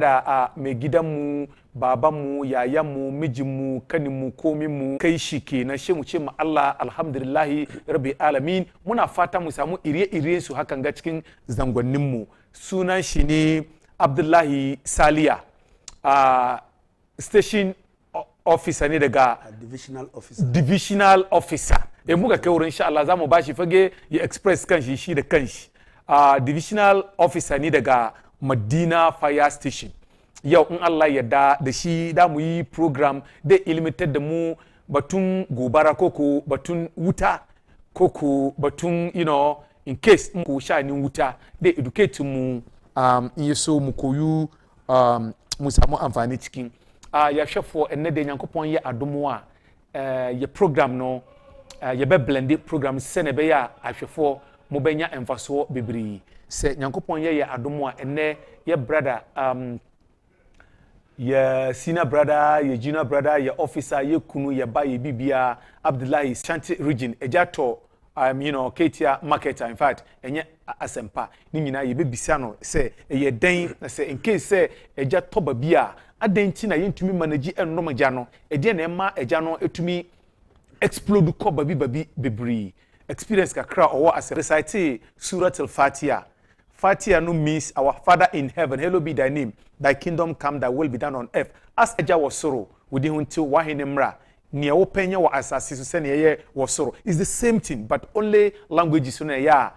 da megidanmu babanmu yayanmu mijinmu kaninmu kominmu kai shi kenan shi mu ce ma Allah alhamdulillahi rabbil alamin muna fata mu samu ire-iren su hakan ga cikin zangonninmu sunan shi ne Abdullahi Salia station officer ne daga divisional officer muka kai wurin insha Allah zamu bashi fage ya express kanshi shi da kanshi divisional officer ne daga Madina Fire Station yau in Allah ya da shi da mu yi program da ilmitar da mu batun gobara koko batun wuta koko batun in case mu shanin wuta da educate mu in so mu koyu mu samu amfani cikin ya shafo enne da Nyankopon ya adomo ya program no ya be blended program sene be ya ahwefo mo benya emfaso bebri se Nyankopon ya adomo enne ya brother ya senior brother ya junior brother ya officer ya kunu ya ba ya bibia Abdullai Shanti region ejato Ketia marketer in fact enye asempa ni nyina ye bebisa no se ye den se in case se eja toba bia adanti na yentumi manage ennom eja no ede na ema eja no etumi explode ko babi bebri experience kakra owo as recite Surat al-Fatiha. Fatiha no means our Father in heaven, hallowed be thy name, thy kingdom come, thy will be done on earth as eja was sorrow within until wahinemra near openya wa asasi so say near was sorrow. It's the same thing but only languages so na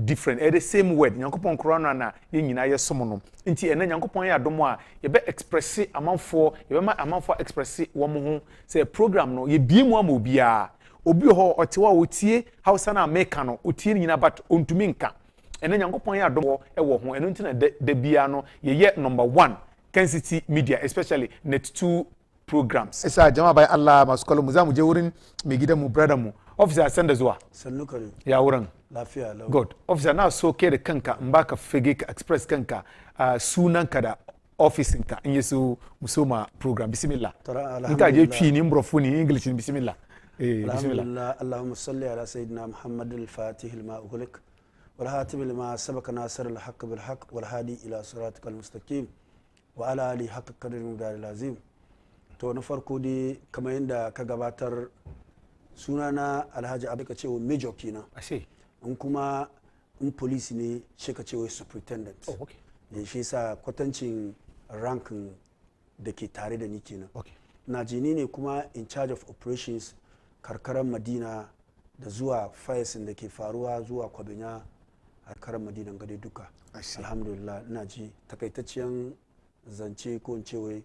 different the same word Nyankopon korona na ye nyina ye somo no nti ene Nyankopon ya domo a ye be express amanfo ye be ma amanfo express wo mo ho say program no ye biemu ama obia obi ho otewa otie Hausa na America no otie nyina but ontumi nka ene Nyankopon ya domo e wo ho eno nti na de bia no ye number 1 Kencity Media especially net 2 programs esa jama'a bai Allah masu kallo mu zamu je wurin mai gidan mu brother mu officer sanda zuwa sannu kare ya wurin lafiya lau good officer na so ke da kanka in baka fage ka express kanka sunanka da office ka in yeso musoma program bismillah nka je twi ni mbrofo ni english bismillah bismillah Allahumma salli ala sayyidina Muhammad al-Fatih lima ughliq wal hatib lima sabaka nasir al-haqq bil haqq wal hadi ila siratikal mustaqim wa ala ali haqq qadri mudar lazim to na farko dai kamar yanda ka gabatar sunana Alhaji Abdullai ka ce wa major kina ashe in kuma in police ne shi ka ce wa superintendent shi yasa kwatancin rankin da ke tare da ni kenan na jini ne kuma in charge of operations karkarar Madina da zuwa fires da ke faruwa zuwa Kwabenya karkarar Madina gade duka alhamdulillah ina ji takaitaccen zance ko in ce wai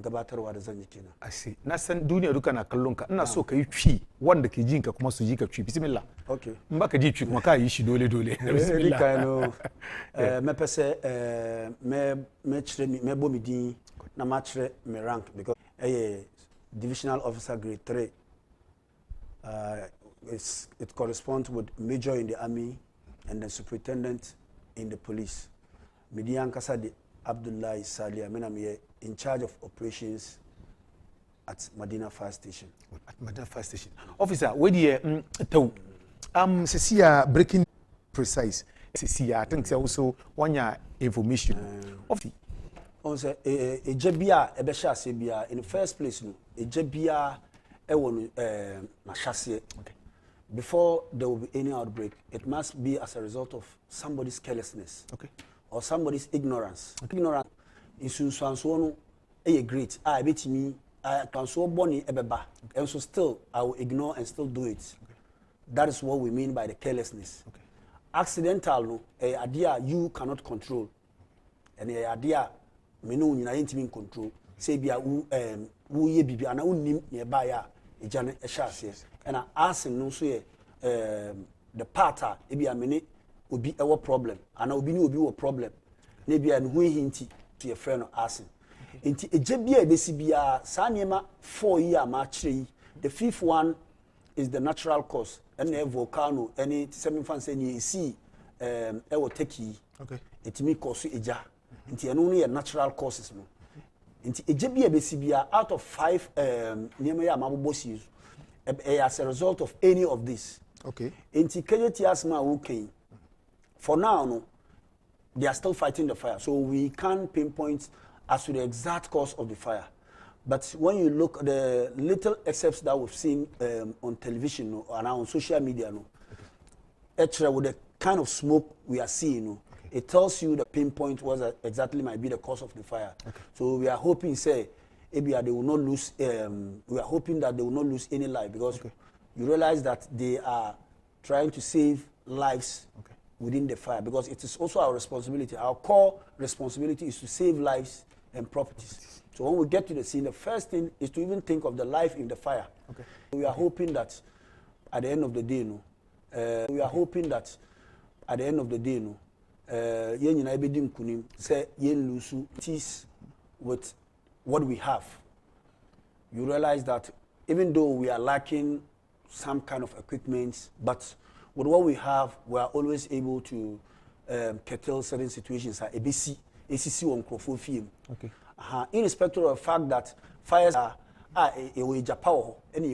gabatarwa da zan yi kenan ashe na san duniya duka na kallon ka ina so ka yi twi wanda ke jinka kuma su ji ka twi bismillah okay in baka ji twi kuma ka yi shi dole bismillah kano me pese me chire me bo mi din na ma chire me rank because divisional officer grade 3 it corresponds with major in the army and then superintendent in the police Midian kasa de Abdullai Salia menam in charge of operations at Madina Fire Station. At Madina Fire Station. Officer, where do you Salia breaking precise. Salia, I think also one year information. On say a jebia e be shase bia in the first place no a jebia e won na shase. Okay. Before there will be any outbreak, it must be as a result of somebody's carelessness. Okay. Or somebody's ignorance. Okay. Ignorance is no great. I bet me I can so bonny ebeba. And so still I will ignore and still do it. Okay. That is what we mean by the carelessness. Okay. Accidental no a idea you cannot control. And a idea me no nyina yentimi control. Say bia wo ye bibia na unnim nearby ya e jane e shase. And I ask no so the part e bia me obi ewo problem and obi ni obi wo problem na bia no hu hinti to your friend asking nti eje bia e besi bia sa niema 4 year ma kire the fifth one is the natural cause and a volcano any seven fan say ni see ewo taki okay etimi cause eja nti eno no natural causes no nti eje bia besi bia out of 5 niema ya ma bobosi as a result of any of this okay nti kejeti asma okay for now no they are still fighting the fire. So we can't pinpoint as to the exact cause of the fire. But when you look at the little excerpts that we've seen on television and on social media, actually with the kind of smoke we are seeing, it tells you the pinpoint was exactly might be the cause of the fire. So we are hoping, say, maybe they will not lose. We are hoping that they will not lose any life, because you realize that they are trying to save lives within the fire, because it is also our responsibility. Our core responsibility is to save lives and properties. So when we get to the scene, the first thing is to even think of the life in the fire. We are hoping that at the end of the day, yen nyina ebedi nkunim say yen lusu tease with what we have. You realize that even though we are lacking some kind of equipment, but with what we have, we are always able to curtail certain situations. ABC, ACC on Crofofim. Irrespective of the fact that fires are Agyapong and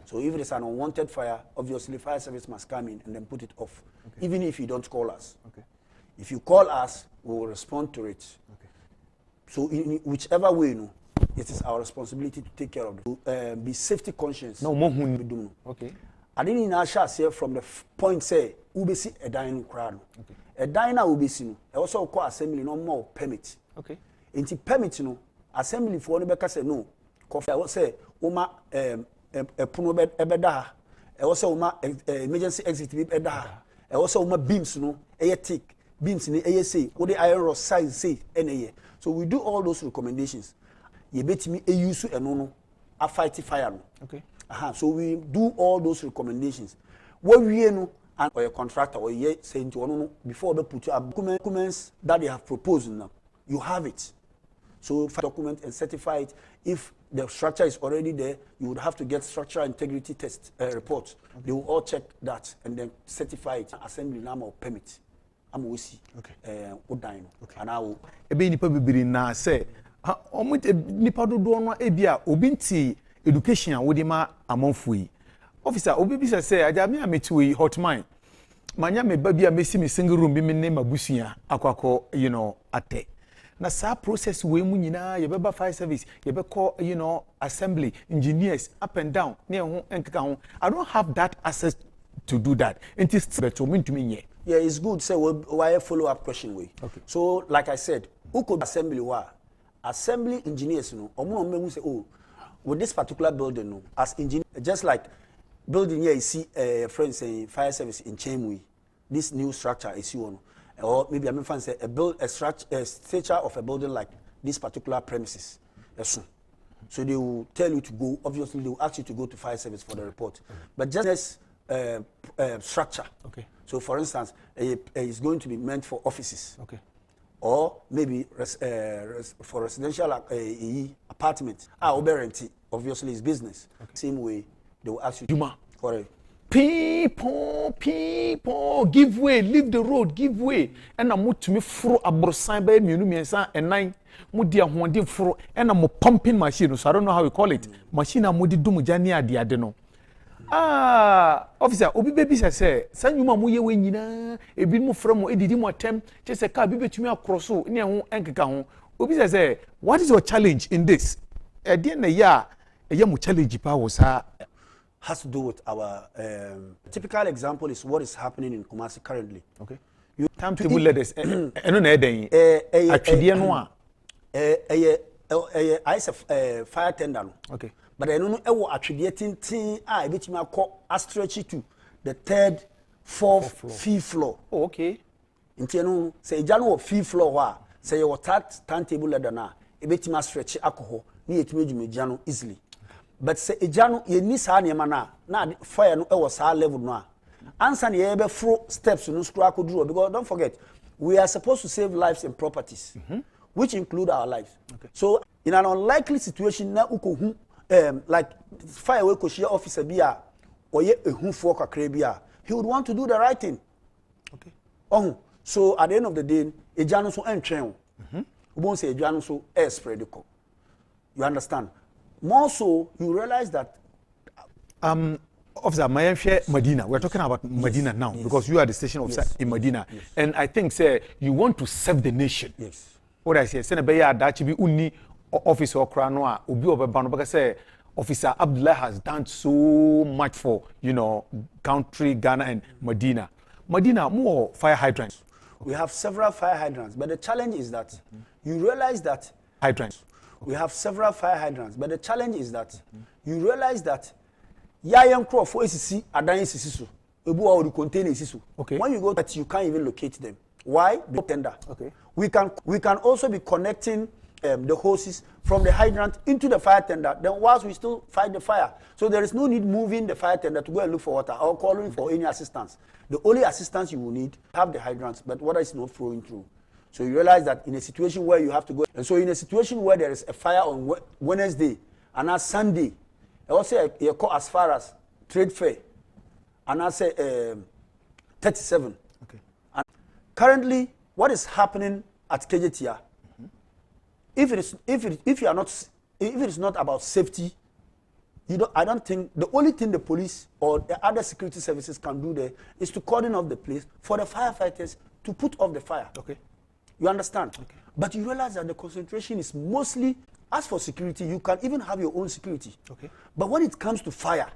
so if it is an unwanted fire, obviously fire service must come in and then put it off, even if you don't call us. If you call us, we will respond to it. So in whichever way, it is our responsibility to take care of it. Be safety conscious. No more. I didn't know share from the point say ubesi a dining crowd. A diner ubesi also call assembly no more permit. Inti permit no assembly for no beka say no. Coffee I say uma puno ebeda. I also uma emergency exit ebeda. I also uma beams no eye thick beams ni eye say what the iron rod size say any. So we do all those recommendations. You bet me a use no a fight fire. So we do all those recommendations. What we know and or a contractor or ye saying to one before they put up documents that they have proposed now, you have it. So document and certify it. If the structure is already there, you would have to get structural integrity test reports. They will all check that and then certify it. Assembly number or permit. I'm with you. And I will. Ebe nipa bibiri na say. Nipa dodo no ebia obinti education a wodi ma amanfo yi officer obibi say ajame ametiwe hot mine manya me ba bia mesi me single room bi me ne mabusua akwakọ ate na sa process we mu nyina ye beba fire service ye be call assembly engineers up and down ne ho enkeka ho. I don't have that access to do that. It is better me to me. Yeah, it's good. Say why follow up question way. So like I said, who could assembly wa assembly engineers say with this particular building as engineer, just like building here you see friends saying fire service in Chemui, this new structure is you or maybe I mean say a structure of a building like this particular premises. So they will tell you to go, obviously they will ask you to go to fire service for the report. But just structure. So for instance, it's going to be meant for offices. Or maybe for residential apartments. Obviously it's business. Same way they will ask you to correct. People, give way, leave the road, give way. And I'm to me fro abrosan by miensa and nine mudia hondi fro and I'm pumping machine. So I don't know how we call it. Machine amudi dumujania di adeno. Officer, obi baby say, "San you mamu ye we nyina, e bi mu from e didi mu atem, che se ka bi betumi across so, ne ho enkeka ho." Obi say, "What is your challenge in this?" E dey na ya, e ya mu challenge pa wo sa has to do with our typical example is what is happening in Kumasi currently. You time to leaders eno na eden atwede no a I say fire tender no. But I don't know ewo atwede tintin a ebetimi akọ stretch to the third, fourth, fifth floor. Nti no say eja no fifth floor wa say your turntable ladder na ebetimi stretch akọ na yetimi dwumeja no easily. But say eja no ye ni sa na na fire no ewo sa level no a answer na ye be fro steps no screw akoduro, because don't forget we are supposed to save lives and properties, which include our lives. So in an unlikely situation na ukohu like fire we koshia officer bia or ye ehunfo kakra bia, he would want to do the right thing. So at the end of the day eja no so entwen we won't say eja no so air spread the call. You understand? More so you realize that Officer, my share Medina. We're talking about Medina now because you are the station officer in Medina. And I think, say, you want to serve the nation. Yes. What I say, Senator that be uni officer or Kranoa, Ubi of a Banobaka say, Officer Abdullai has done so much for, country, Ghana and Medina. Medina, more fire hydrants. We have several fire hydrants, but the challenge is that you realize that hydrants. We have several fire hydrants, but the challenge is that you realize that Yayan Crow for ACC Adan Sisu, Ebu or the container Sisu. Okay. When you go that you can't even locate them. Why? The tender. Okay. We can also be connecting the hoses from the hydrant into the fire tender. Then whilst we still fight the fire, so there is no need moving the fire tender to go and look for water or calling for any assistance. The only assistance you will need have the hydrants, but water is not flowing through. So you realize that in a situation where you have to go, and so in a situation where there is a fire on Wednesday and on Sunday, I also you call as far as trade fair, and I say 37. Okay. And currently, what is happening at KJTR? If it is not about safety, I don't think the only thing the police or the other security services can do there is to cordon off the place for the firefighters to put off the fire. Okay. You understand? Okay. But you realize that the concentration is mostly, as for security, you can even have your own security. Okay. But when it comes to fire,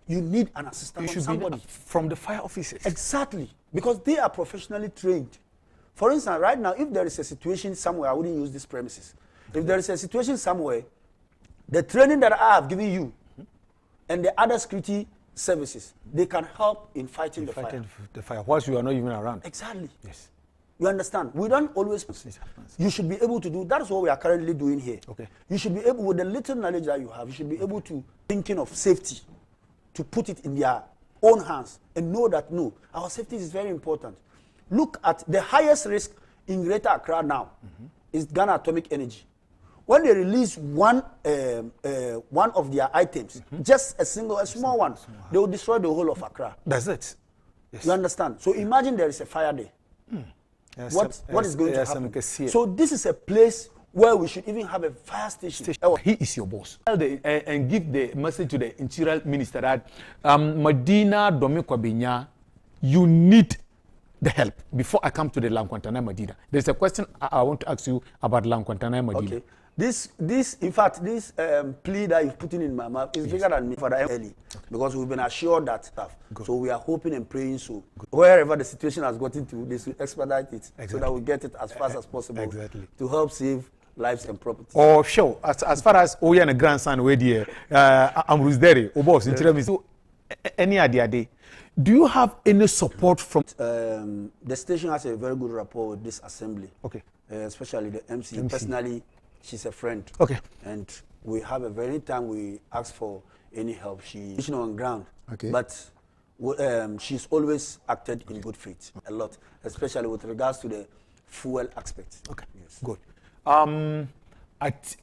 you need an assistant from somebody. From the fire officers. Exactly. Because they are professionally trained. For instance, right now, if there is a situation somewhere, I wouldn't use these premises. If there is a situation somewhere, the training that I have given you and the other security services, they can help in fighting the fire. The fire, whilst you are not even around. Exactly. Yes. You understand? We don't always. You should be able to do. That is what we are currently doing here. Okay. You should be able, with the little knowledge that you have, you should be able to thinking of safety, to put it in their own hands and know that no, our safety is very important. Look at the highest risk in Greater Accra now is Ghana Atomic Energy. When they release one of their items, just a small one, they will destroy the whole of Accra. That's it. Yes. You understand? So imagine there is a fire there. Yes, What is going to happen? So So this is a place where we should even have a fire station. he is your boss. And give the message to the Interior Minister that Medina Domikwabinya, you need the help. Before I come to the Lankwantana Medina, there's a question I want to ask you about Lankwantana Medina. Okay. In fact, this plea that you've put in my mouth is bigger than me for the early, because we've been assured that stuff. Good. So we are hoping and praying so wherever the situation has gotten to, they should expedite it so that we get it as fast as possible to help save lives and property. Oh, sure. As far as Oya and grandson were there, I'm Rusderi, boss, any idea? Do you have any support from the station? Has a very good rapport with this assembly. Okay. Especially the MC. Personally, she's a friend. Okay. And we have any time we ask for any help, she's on ground. Okay. But she's always acted in good faith a lot, especially with regards to the fuel aspect. Okay. Yes. Good.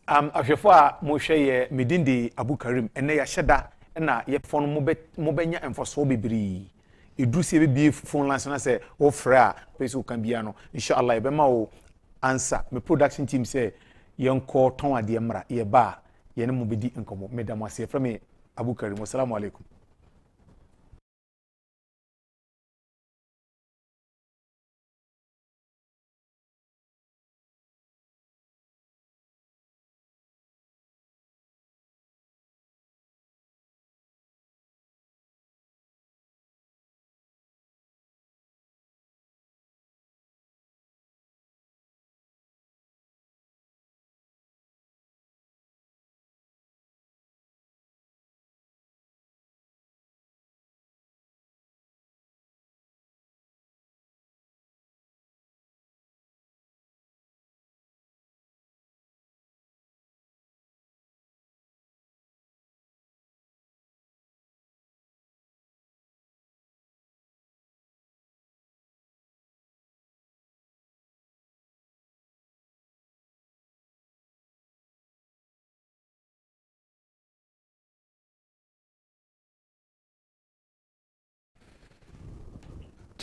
Afefoa Moshe Medindi Abu Karim and ya sheda na ye phone mobenya enfoso bibiri. Idrusi be phone lines na say o fra peso kan bia no inshallah e be ma o answer. Me production team say yenko ton ade mra ye ba ye ne mo bedi nkomo medam ase from me Abu Karim. Assalamu alaikum.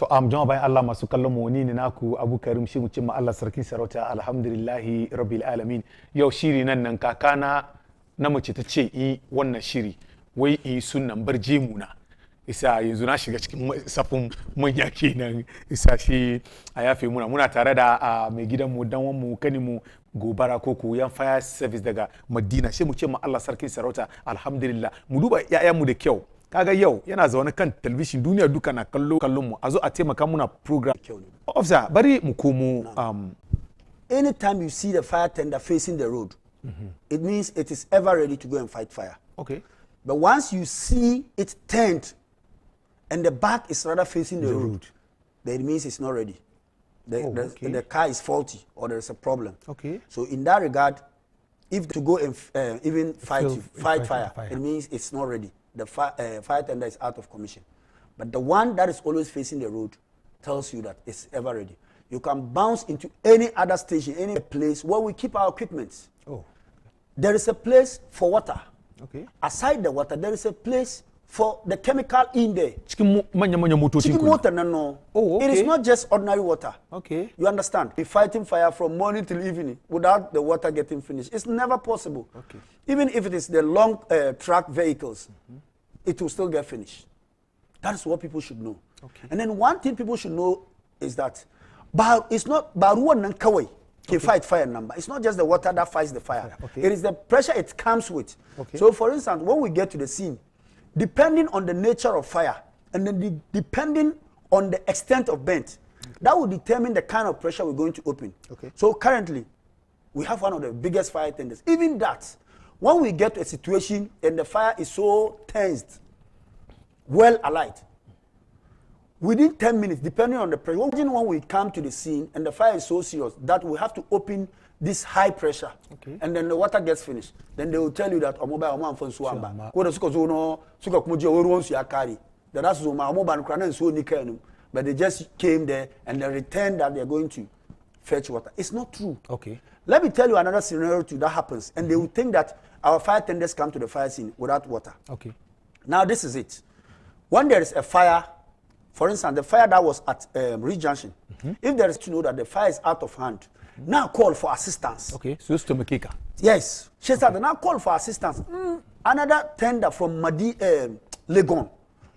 To am jama'a bayan Allah masu kallon mu ni ne naku Abu Karim shi mucin ma Allah sarkin sarauta alhamdulillahi rabbil alamin. Yau shiri nan kakana na mace ta ce yi wannan shiri wai yi sunnan barje muna isa yanzu na shiga cikin safin manya kenan isa shi a yafe muna tare da mai gidanmu danwanmu kaninmu gobara koko yan fire service daga Madina sai mu ce ma Allah sarkin sarauta alhamdulillah mu duba yayanmu da kyau kaga yau yana zaune kan television duniya duka na kallon mu a zo a taimaka muna program officer bari mu komo anytime you see the fire tender facing the road it means it is ever ready to go and fight fire. Okay. But once you see it turned and the back is rather facing the road, then it means it's not ready. The car is faulty or there is a problem. Okay. So in that regard, if to go and even fight fire, it means it's not ready. The fire tender is out of commission. But the one that is always facing the road tells you that it's ever ready. You can bounce into any other station, any place where we keep our equipment. Oh. There is a place for water. Okay. Aside the water, there is a place for the chemical in there. Chicken water, no. Oh, okay. It is not just ordinary water. Okay. You understand? Be fighting fire from morning till evening without the water getting finished. It's never possible. Okay. Even if it is the long truck vehicles, it will still get finished. That is what people should know. Okay. And then one thing people should know is that it's not Baruan Nankaway. Fight fire number. It's not just the water that fights the fire. Okay. It is the pressure it comes with. Okay. So, for instance, when we get to the scene, depending on the nature of fire and then depending on the extent of bent, that will determine the kind of pressure we're going to open. Okay. So, currently, we have one of the biggest fire tenders. Even that, when we get to a situation and the fire is so tensed, well alight, within 10 minutes, depending on the pressure, when we come to the scene and the fire is so serious that we have to open this high pressure, and then the water gets finished, then they will tell you that but they just came there and they returned that they're going to fetch water. It's not true. Okay. Let me tell you another scenario too that happens, and they will think that our fire tenders come to the fire scene without water. Okay. Now this is it. When there is a fire, for instance, the fire that was at Ridge Junction, if there is to know that the fire is out of hand, now call for assistance. Okay, so it's to Makika. Yes. She said, now call for assistance. Another tender from Madi Legon,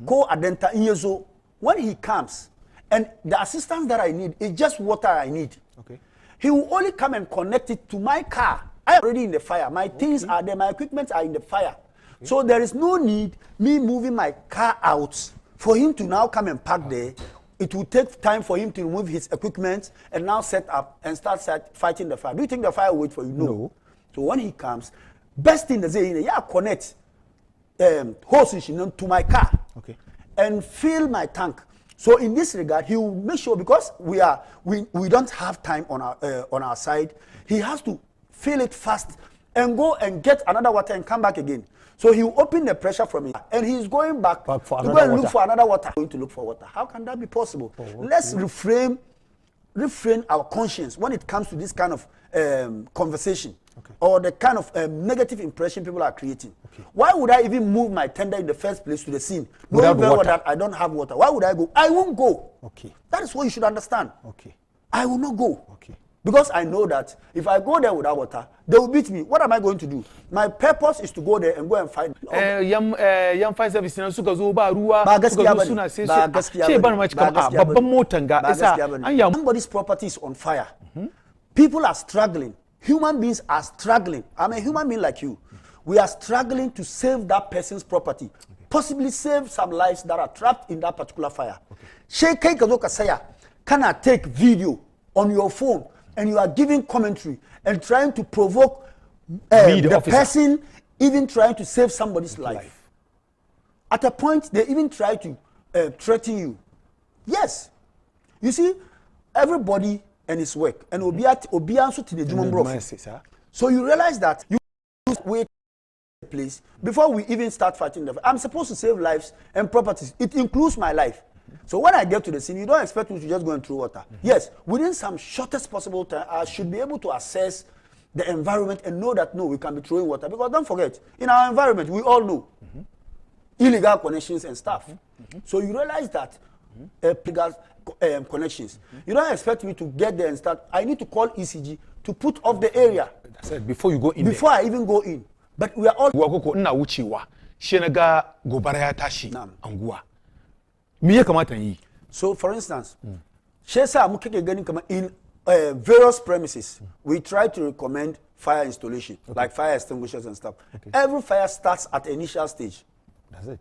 call Adenta Inyezo. When he comes, and the assistance that I need is just water I need. Okay. He will only come and connect it to my car. I am already in the fire. My things are there. My equipment are in the fire. Okay. So there is no need me moving my car out for him to now come and park there. It will take time for him to remove his equipment and now set up and start fighting the fire. Do you think the fire will wait for you? No. So when he comes, best thing is connect hose to my car, and fill my tank. So in this regard, he will make sure, because we don't have time on our side, he has to fill it fast and go and get another water and come back again. So he will open the pressure from it, and he's going back to go and look for another water. Going to look for water. How can that be possible? Let's refrain our conscience when it comes to this kind of conversation, or the kind of negative impression people are creating. Why would I even move my tender in the first place to the scene, knowing very well that I don't have water? Why would I go? I won't go. That is what you should understand. I will not go. Because I know that if I go there without water, they will beat me. What am I going to do? My purpose is to go there and go and fight. Yan fire service na suka zo ba ruwa, suka zo suna sai sai ban ma cikin babban motan ga isa an ya somebody's property is on fire. People are struggling. Human beings are struggling. I'm a human being like you. We are struggling to save that person's property. Possibly save some lives that are trapped in that particular fire. Sheikh Kazoka Saya cannot take video on your phone and you are giving commentary and trying to provoke the person, even trying to save somebody's life. At a point, they even try to threaten you. Yes. You see, everybody and his work. And so you realize that you wait place before we even start fighting them. I'm supposed to save lives and properties. It includes my life. So when I get to the scene, you don't expect me to just go and throw water. Yes, within some shortest possible time, I should be able to assess the environment and know that, no, we can be throwing water. Because don't forget, in our environment, we all know illegal connections and stuff. So you realize that illegal connections. You don't expect me to get there and start. I need to call ECG to put off the area. That's it. Before you go in. Before I even go in. But we are all. Ina wucewa, shi na ga gobara ya tashi anguwa. Me kamata yi. So for instance, in various premises, we try to recommend fire installation, like fire extinguishers and stuff. Every fire starts at the initial stage. That's it.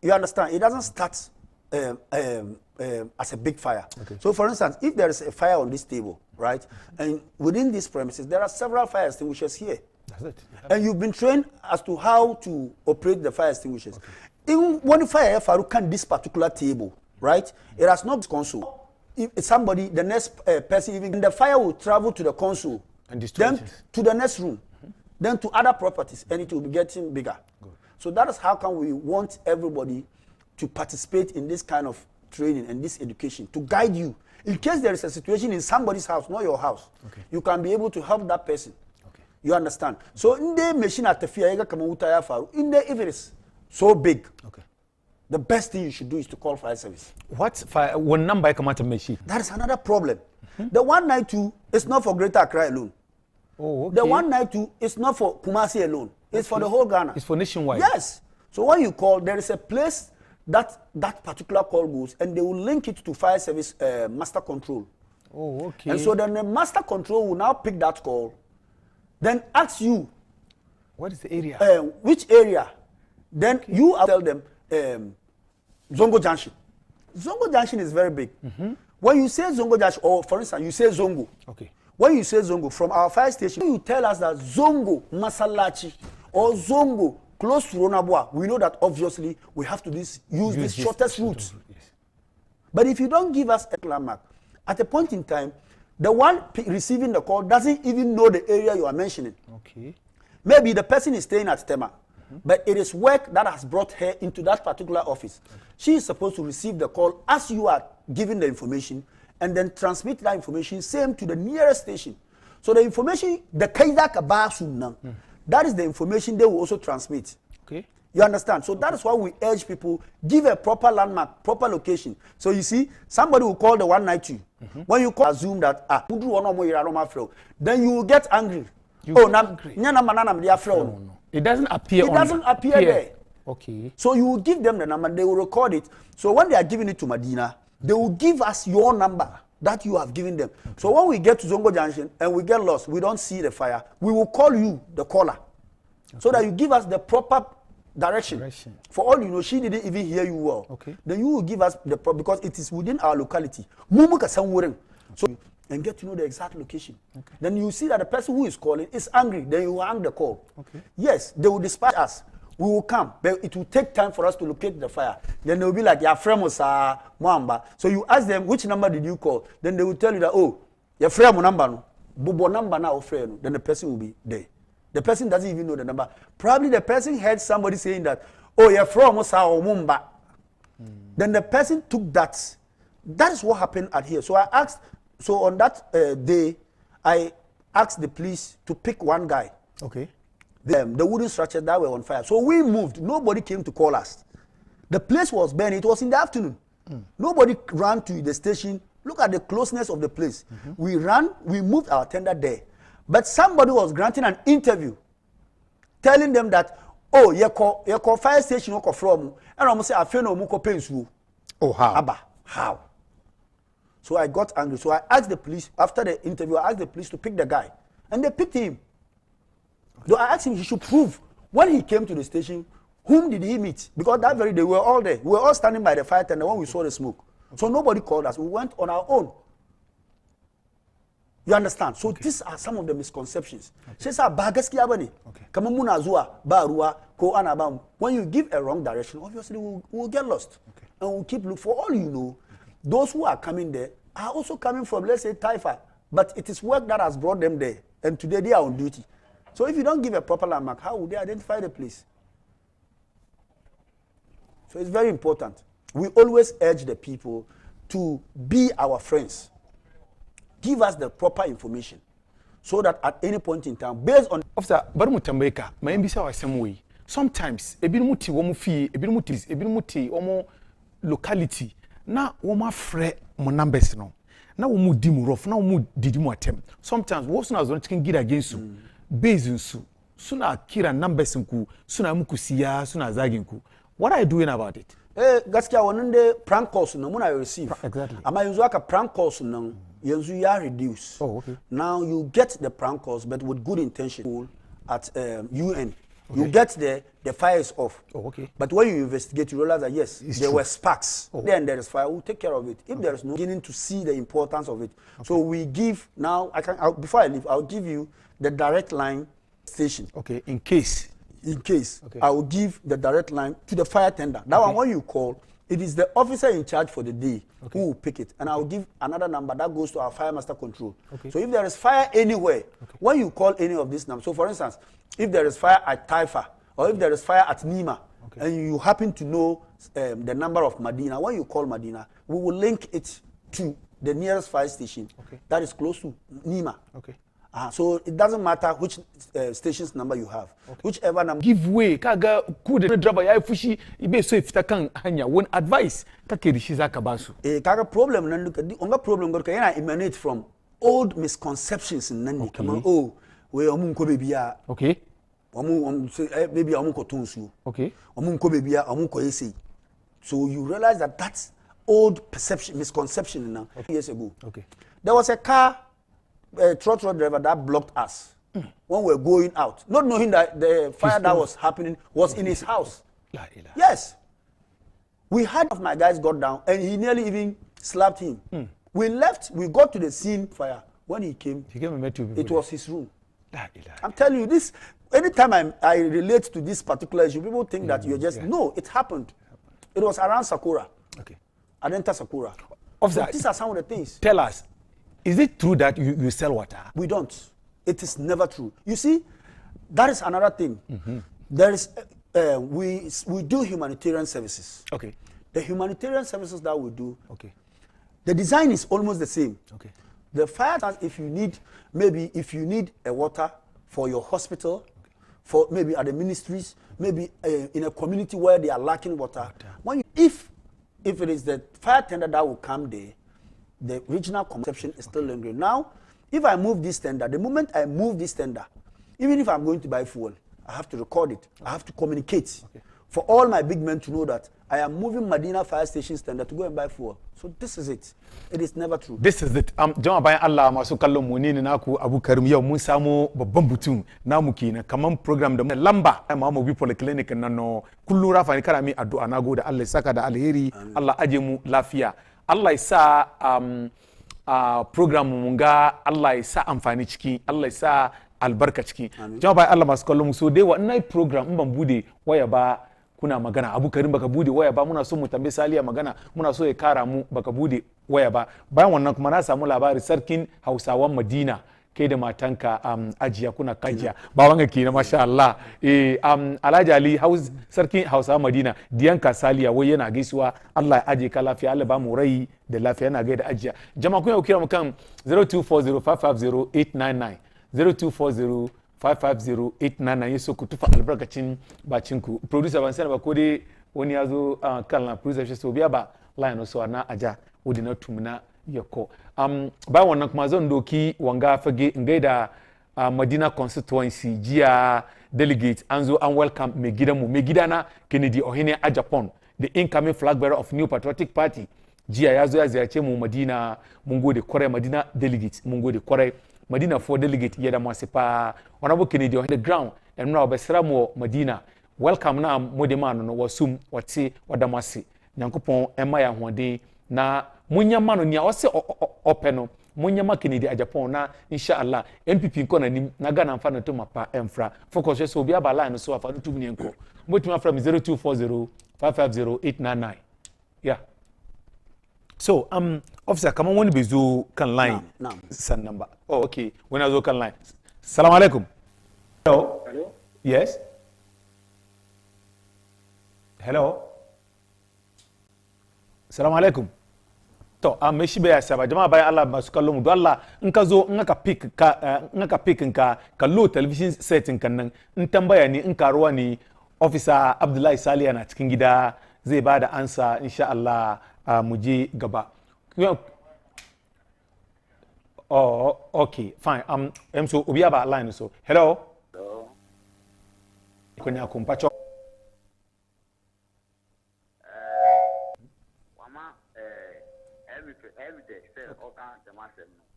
You understand? It doesn't start as a big fire. So for instance, if there is a fire on this table, right, and within these premises, there are several fire extinguishers here. That's it. And you've been trained as to how to operate the fire extinguishers. Even when fire can this particular table, right, it has not console. If somebody, the next person, even the fire will travel to the console, and then to the next room, then to other properties, and it will be getting bigger. So that is how come we want everybody to participate in this kind of training and this education, to guide you. In case there is a situation in somebody's house, not your house, you can be able to help that person. You understand? So in the machine at the fear, in the if it is so big, the best thing you should do is to call fire service. What fire? One number I come out of machine. That is another problem. The 192 is not for Greater Accra alone. Oh, okay. The 192 is not for Kumasi alone. It's for the whole Ghana. It's for nationwide. Yes. So when you call, there is a place that particular call goes, and they will link it to fire service master control. Oh, okay. And so then the master control will now pick that call, then ask you, what is the area? Which area? Then you tell them Zongo Junction. Zongo Junction is very big. When you say Zongo Junction, or for instance, you say Zongo. Okay. When you say Zongo, from our fire station, you tell us that Zongo Masalachi or Zongo close to Ronabwa, we know that obviously we have to use this shortest route. Yes. But if you don't give us a landmark, at a point in time, the one receiving the call doesn't even know the area you are mentioning. Okay. Maybe the person is staying at Tema, but it is work that has brought her into that particular office. She is supposed to receive the call as you are giving the information and then transmit that information same to the nearest station. So the information, the Kaida Kabasum, that is the information they will also transmit. Okay. You understand? So that is why we urge people, give a proper landmark, proper location. So you see, somebody will call the 192. When you call, assume that, then you will get angry. It doesn't appear. It doesn't appear there. Okay. So you will give them the number, they will record it. So when they are giving it to Medina, they will give us your number that you have given them. So when we get to Zongo Junction and we get lost, we don't see the fire, we will call you, the caller, so that you give us the proper direction. For all you know, she didn't even hear you well. Okay. Then you will give us the because it is within our locality. So and get to know the exact location. Okay. Then you see that the person who is calling is angry. Then you hang the call. Okay. Yes, they will dispatch us. We will come, but it will take time for us to locate the fire. Then they will be like, "Your friend was Mwamba." So you ask them, "Which number did you call?" Then they will tell you that, "Oh, your friend number no, Bobo number now friend." Then the person will be there. The person doesn't even know the number. Probably the person heard somebody saying that, "Oh, your friend was Mumba." Then the person took that. That is what happened at here. So I asked. So on that day, I asked the police to pick one guy. Okay. The wooden structures that were on fire. So we moved. Nobody came to call us. The place was burning. It was in the afternoon. Nobody ran to the station. Look at the closeness of the place. We ran. We moved our tender there. But somebody was granting an interview, telling them that, "Oh, you call fire station from," and I say, "I feel no muko pensu." Oh, how? Abba, how? So I got angry. So I asked the police, after the interview, I asked the police to pick the guy. And they picked him. Though I asked him, he should prove, when he came to the station, whom did he meet? Because that very day, we were all there. We were all standing by the fire tender when we saw the smoke. So nobody called us. We went on our own. You understand? So these are some of the misconceptions. When you give a wrong direction, obviously we'll get lost. And we'll keep looking. For all you know, those who are coming there are also coming from, let's say, Taifa. But it is work that has brought them there. And today they are on duty. So if you don't give a proper landmark, how would they identify the place? So it's very important. We always urge the people to be our friends. Give us the proper information so that at any point in time, based on... Officer, baru mutambeka, mayembisa wa semwe. Sometimes, ebinu muti womu fi, ebinu muti womu locality, na womu afre mo numbers no. Na womu dimu rough, na womu didimu atem. Sometimes, wosu na zone chicken get against you. Base nsu, suna kira numbers nku, suna muku siya, suna zagi nku. What are you doing about it? gaskiya wannan da prank calls no muna receive. Exactly. Amma yanzu aka prank calls no yanzu ya reduce. Oh, okay. Now you get the prank calls but with good intention at UN. Okay. You get the fire is off. Oh, okay. But when you investigate, you realize that yes, there were sparks. Oh. Then there is fire. We'll take care of it. If there is no beginning to see the importance of it, so we give now. Before I leave, I'll give you the direct line station. Okay. In case, okay. I will give the direct line to the fire tender. That one, when you call, it is the officer in charge for the day who will pick it, and I will give another number that goes to our fire master control. Okay. So if there is fire anywhere, when you call any of these numbers, so for instance, if there is fire at Taifa or if there is fire at Nima, and you happen to know the number of Medina, when you call Medina, we will link it to the nearest fire station that is close to Nima. Okay. So it doesn't matter which station's number you have, whichever number. Give way, kaga kude driver ya fushi ibe so ifita kan hanya one advice kake rishi zaka basu. Kaga problem nan duka onga problem gorka yana emanate from old misconceptions nan ne kaman we omun ko bebia. Okay. Omun maybe omun ko tonsu. Okay. Omun ko bebia omun ko yesi. So you realize that that's old misconception now. Years ago. Okay. There was a car trotro driver that blocked us when we were going out, not knowing that the fire that was happening was in his house. Yes. We had of my guys got down and he nearly even slapped him. We left, we got to the scene fire. When he came and met you. It was his room. I'm telling you this, anytime I relate to this particular issue, people think that you're just, no, it happened. It was around Sakura. Okay. Adenta Sakura. So these are some of the things. Tell us, is it true that you sell water? We don't. It is never true. You see, that is another thing. There is, we do humanitarian services. Okay. The humanitarian services that we do, the design is almost the same. Okay. The fire, if you need, maybe if you need a water for your hospital, for maybe at the ministries, maybe in a community where they are lacking water. If it is the fire tender that will come there, the regional conception is still lingering. Now, if I move this tender, the moment I move this tender, even if I'm going to buy fuel, I have to record it. I have to communicate for all my big men to know that I am moving Medina fire station tender to go and buy fuel. So this is it. It is never true. This is it. Jama'a bayan Allah masu kallon mu ne naku Abu Karim yau mun samu babban mutum namu kenan kaman program da lamba ma mu bi polyclinic nan no kullu rafa ni kana mi addu'a nagode Allah ya saka da alheri. Allah aje mu lafiya. Allah ya sa program mun ga Allah ya sa amfani ciki, Allah ya sa albarka ciki. Jama'a bayan Allah masu kallon mu so dai wannan program in ban bude waya ba kuna magana Abu Karim baka bude waya ba, muna so mu tambaye Salia magana, muna so ya kara mu baka bude waya ba. Bayan wannan kuma na samu labari sarkin Hausawan Madina kai da matanka ajiya kuna kajiya ba wanga kenan masha Allah. Alhaji Ali sarkin Hausawan Madina diyanka Salia wai yana gaisuwa, Allah ya aje ka lafiya, Allah ba mu rai da lafiya, yana gaida ajiya. Jama'a kun kira mu kan 0240550899 0240550899 yeso ku tufa albarkacin bacin ku. Producer ban sani ba ko dai wani yazo kan na producer shi so biya ba line so na aja wodi na tumna yako. Bayan wannan kuma zan doki wanga fage in gaida Madina constituency jiya delegate an zo an welcome mai gidanmu mai gidana Kennedy Ohene Agyapong, the incoming flag bearer of New Patriotic Party. Jiya ya zo ya ziyarce mu Madina, mun gode kwarai. Madina delegate mun gode kwarai. Madina for delegate yada masipa honorable Kennedy on the ground and now besra mo Madina welcome na modema no wasum wate wadamasi nyankopon ema ya hoden na munyama no nia wose openo munyama Kennedy Agyapong na inshallah MPP nko na nim na Ghana mfa no to mapa emfra focus so obi aba line so afa no tumni nko motuma from 0240550899 yeah. So, officer, come on, when we zo can line, send number. Oh, okay. When I zo can line. Assalamu alaikum. Hello. Hello. Yes. Hello. Assalamu alaikum. To, me shi baya saba. Jama'a bayan Allah masu kallon mu don Allah in ka zo in aka pick ka kallo television setting kan nan in tambaya ni in karuwa ni officer Abdullai Salia na cikin gida zai bada ansa insha Allah. Muji gaba. Oh, okay, fine. So obi aba line so. Hello. Hello. Kwenye akumpacho.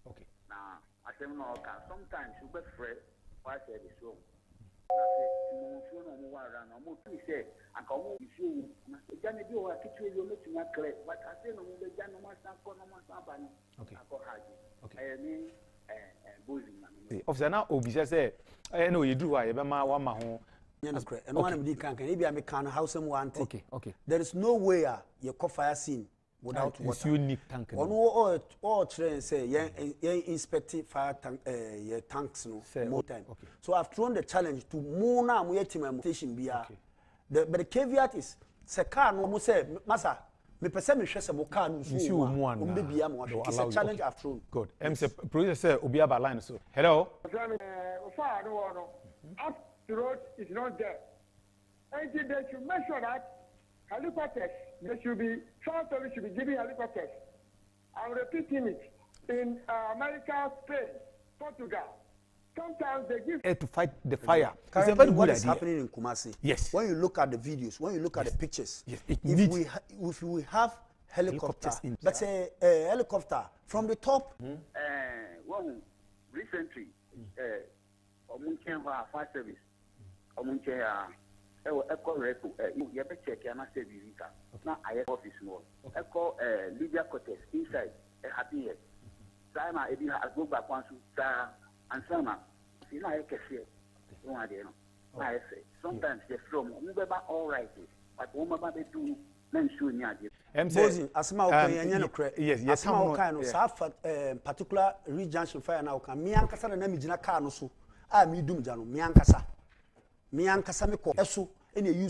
Okay. Now, I say no, sometimes you get fresh, why say this so? Officer, now Obisha say, I know you do. I ever ma one mahon. And one of the can maybe I make can house them one. Okay, okay. There is no way you could fire scene without water. Unique tank. On all trains say, yeah, inspect fire tank, tanks no more time. Okay. So I've thrown the challenge to more now. We team station be but the caveat is, se car no say, Massa, me perceive me share car no so it's a challenge I've thrown. Good. MC producer Obi aba line so. Hello. As-Sirat is not there. And they should make sure that helicopters, they should be, South Service should be giving helicopters. I'm repeating it. In America, Spain, Portugal, sometimes they give To fight the fire. It's a very good idea. Happening in Kumasi. Yes. When you look at the videos, when you look at the pictures, yes. If we have helicopters, let's say a helicopter from the top. Well, recently, fire service, echo repo, you have to check and I say visitor. Now I have office more. Echo Lydia Cortez inside a happy year. Sama Eddie has go back once and Sama, you know, I can see it. I say sometimes they from all right, but woman they do men show me. Bozi asma okanya no kre yes asma okanya no sa particular region fire na okanya mi ankasa na mi gina car no so a mi dum ja no mi ankasa me ko eso ene